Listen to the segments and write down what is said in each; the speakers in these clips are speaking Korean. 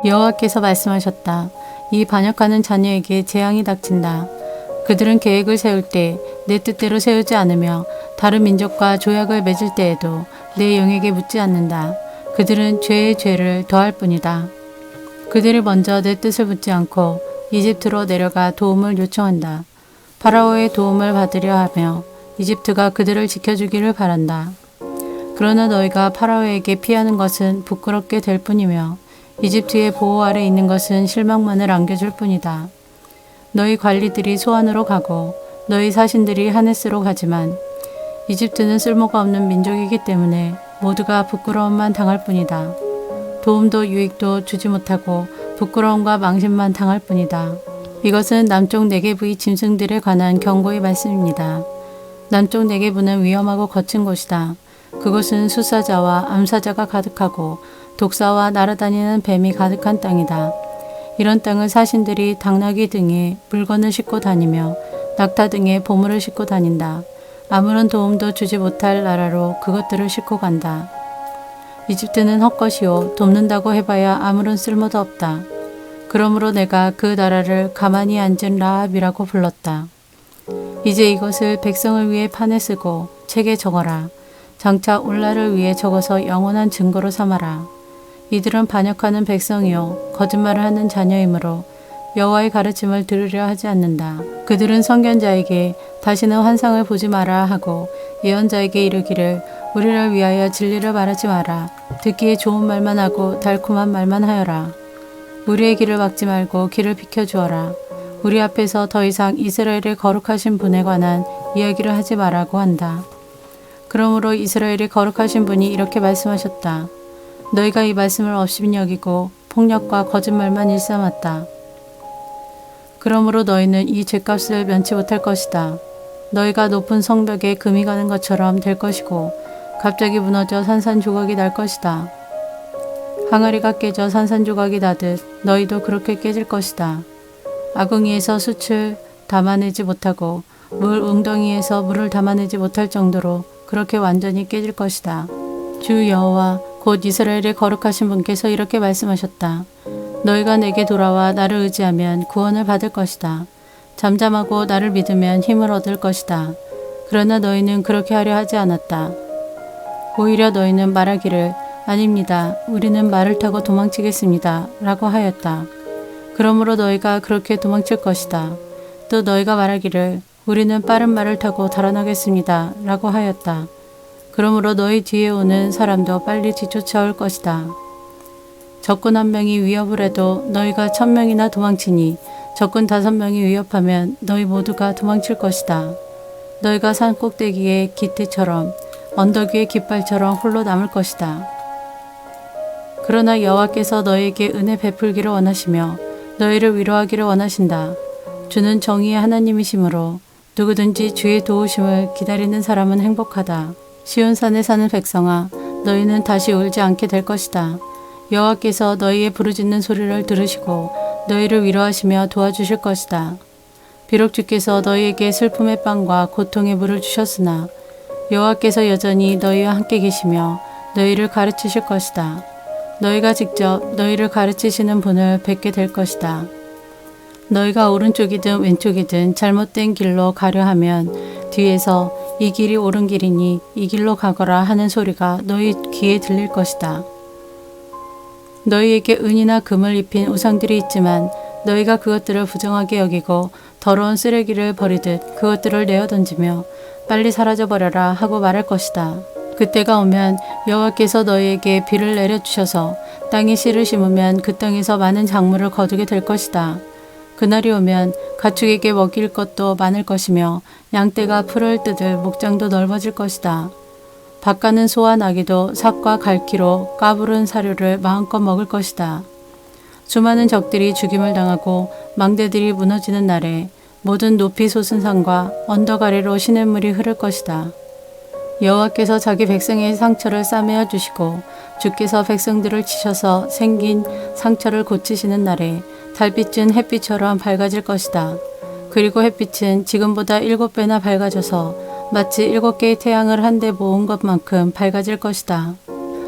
여호와께서 말씀하셨다. 이 반역하는 자녀에게 재앙이 닥친다. 그들은 계획을 세울 때 내 뜻대로 세우지 않으며 다른 민족과 조약을 맺을 때에도 내 영에게 묻지 않는다. 그들은 죄의 죄를 더할 뿐이다. 그들이 먼저 내 뜻을 묻지 않고 이집트로 내려가 도움을 요청한다. 파라오의 도움을 받으려 하며 이집트가 그들을 지켜주기를 바란다. 그러나 너희가 파라오에게 피하는 것은 부끄럽게 될 뿐이며 이집트의 보호 아래 있는 것은 실망만을 안겨줄 뿐이다. 너희 관리들이 소안으로 가고 너희 사신들이 하네스로 가지만 이집트는 쓸모가 없는 민족이기 때문에 모두가 부끄러움만 당할 뿐이다. 도움도 유익도 주지 못하고 부끄러움과 망신만 당할 뿐이다. 이것은 남쪽 네게브의 짐승들에 관한 경고의 말씀입니다. 남쪽 네게브는 위험하고 거친 곳이다. 그곳은 수사자와 암사자가 가득하고 독사와 날아다니는 뱀이 가득한 땅이다. 이런 땅을 사신들이 당나귀 등에 물건을 싣고 다니며 낙타 등에 보물을 싣고 다닌다. 아무런 도움도 주지 못할 나라로 그것들을 싣고 간다. 이집트는 헛것이요 돕는다고 해봐야 아무런 쓸모도 없다. 그러므로 내가 그 나라를 가만히 앉은 라합이라고 불렀다. 이제 이것을 백성을 위해 판에 쓰고 책에 적어라. 장차 올 날을 위해 적어서 영원한 증거로 삼아라. 이들은 반역하는 백성이요 거짓말을 하는 자녀이므로 여호와의 가르침을 들으려 하지 않는다. 그들은 선견자에게 다시는 환상을 보지 마라 하고 예언자에게 이르기를 우리를 위하여 진리를 말하지 마라. 듣기에 좋은 말만 하고 달콤한 말만 하여라. 우리의 길을 막지 말고 길을 비켜주어라. 우리 앞에서 더 이상 이스라엘의 거룩하신 분에 관한 이야기를 하지 말라고 한다. 그러므로 이스라엘의 거룩하신 분이 이렇게 말씀하셨다. 너희가 이 말씀을 업신 여기고 폭력과 거짓말만 일삼았다. 그러므로 너희는 이 죄값을 면치 못할 것이다. 너희가 높은 성벽에 금이 가는 것처럼 될 것이고 갑자기 무너져 산산조각이 날 것이다. 항아리가 깨져 산산조각이 나듯 너희도 그렇게 깨질 것이다. 아궁이에서 숯을 담아내지 못하고 물 웅덩이에서 물을 담아내지 못할 정도로 그렇게 완전히 깨질 것이다. 주 여호와 곧 이스라엘의 거룩하신 분께서 이렇게 말씀하셨다. 너희가 내게 돌아와 나를 의지하면 구원을 받을 것이다. 잠잠하고 나를 믿으면 힘을 얻을 것이다. 그러나 너희는 그렇게 하려 하지 않았다. 오히려 너희는 말하기를 아닙니다. 우리는 말을 타고 도망치겠습니다. 라고 하였다. 그러므로 너희가 그렇게 도망칠 것이다. 또 너희가 말하기를 우리는 빠른 말을 타고 달아나겠습니다. 라고 하였다. 그러므로 너희 뒤에 오는 사람도 빨리 뒤쫓아올 것이다. 적군 1명이 위협을 해도 너희가 1000명이나 도망치니 적군 5명이 위협하면 너희 모두가 도망칠 것이다. 너희가 산 꼭대기의 기태처럼 언덕 위의 깃발처럼 홀로 남을 것이다. 그러나 여호와께서 너희에게 은혜 베풀기를 원하시며 너희를 위로하기를 원하신다. 주는 정의의 하나님이시므로 누구든지 주의 도우심을 기다리는 사람은 행복하다. 시온산에 사는 백성아, 너희는 다시 울지 않게 될 것이다. 여호와께서 너희의 부르짖는 소리를 들으시고 너희를 위로하시며 도와주실 것이다. 비록 주께서 너희에게 슬픔의 빵과 고통의 물을 주셨으나 여호와께서 여전히 너희와 함께 계시며 너희를 가르치실 것이다. 너희가 직접 너희를 가르치시는 분을 뵙게 될 것이다. 너희가 오른쪽이든 왼쪽이든 잘못된 길로 가려 하면 뒤에서 이 길이 옳은 길이니 이 길로 가거라 하는 소리가 너희 귀에 들릴 것이다. 너희에게 은이나 금을 입힌 우상들이 있지만 너희가 그것들을 부정하게 여기고 더러운 쓰레기를 버리듯 그것들을 내어 던지며 빨리 사라져버려라 하고 말할 것이다. 그때가 오면 여호와께서 너희에게 비를 내려주셔서 땅에 씨를 심으면 그 땅에서 많은 작물을 거두게 될 것이다. 그날이 오면 가축에게 먹일 것도 많을 것이며 양떼가 풀을 뜯을 목장도 넓어질 것이다. 밭가는 소와 나귀도 삭과 갈퀴로 까부른 사료를 마음껏 먹을 것이다. 수많은 적들이 죽임을 당하고 망대들이 무너지는 날에 모든 높이 솟은 산과 언덕 아래로 시냇물이 흐를 것이다. 여호와께서 자기 백성의 상처를 싸매어 주시고 주께서 백성들을 치셔서 생긴 상처를 고치시는 날에 달빛은 햇빛처럼 밝아질 것이다. 그리고 햇빛은 지금보다 7배나 밝아져서 마치 7개의 태양을 한데 모은 것만큼 밝아질 것이다.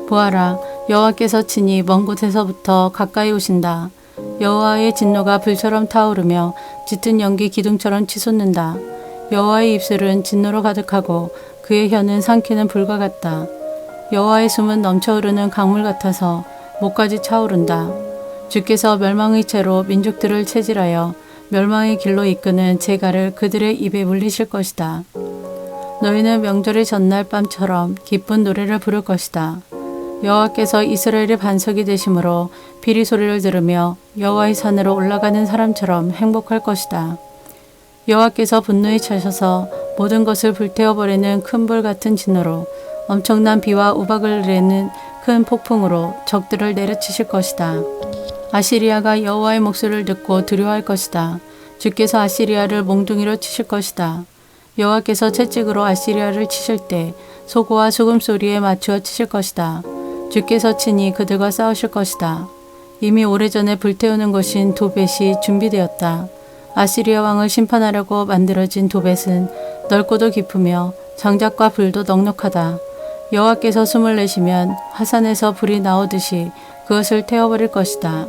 보아라, 여호와께서 친히 먼 곳에서부터 가까이 오신다. 여호와의 진노가 불처럼 타오르며 짙은 연기 기둥처럼 치솟는다. 여호와의 입술은 진노로 가득하고 그의 혀는 삼키는 불과 같다. 여호와의 숨은 넘쳐 흐르는 강물 같아서 목까지 차오른다. 주께서 멸망의 채로 민족들을 체질하여 멸망의 길로 이끄는 재갈을 그들의 입에 물리실 것이다. 너희는 명절의 전날 밤처럼 기쁜 노래를 부를 것이다. 여호와께서 이스라엘의 반석이 되심으로 비리 소리를 들으며 여호와의 산으로 올라가는 사람처럼 행복할 것이다. 여호와께서 분노에 차셔서 모든 것을 불태워버리는 큰 불 같은 진노로 엄청난 비와 우박을 내는 큰 폭풍으로 적들을 내려치실 것이다. 아시리아가 여호와의 목소리를 듣고 두려워할 것이다. 주께서 아시리아를 몽둥이로 치실 것이다. 여호와께서 채찍으로 아시리아를 치실 때 소고와 수금소리에 맞추어 치실 것이다. 주께서 친히 그들과 싸우실 것이다. 이미 오래전에 불태우는 것인 도벳이 준비되었다. 아시리아 왕을 심판하려고 만들어진 도벳은 넓고도 깊으며 장작과 불도 넉넉하다. 여호와께서 숨을 내쉬면 화산에서 불이 나오듯이 그것을 태워버릴 것이다.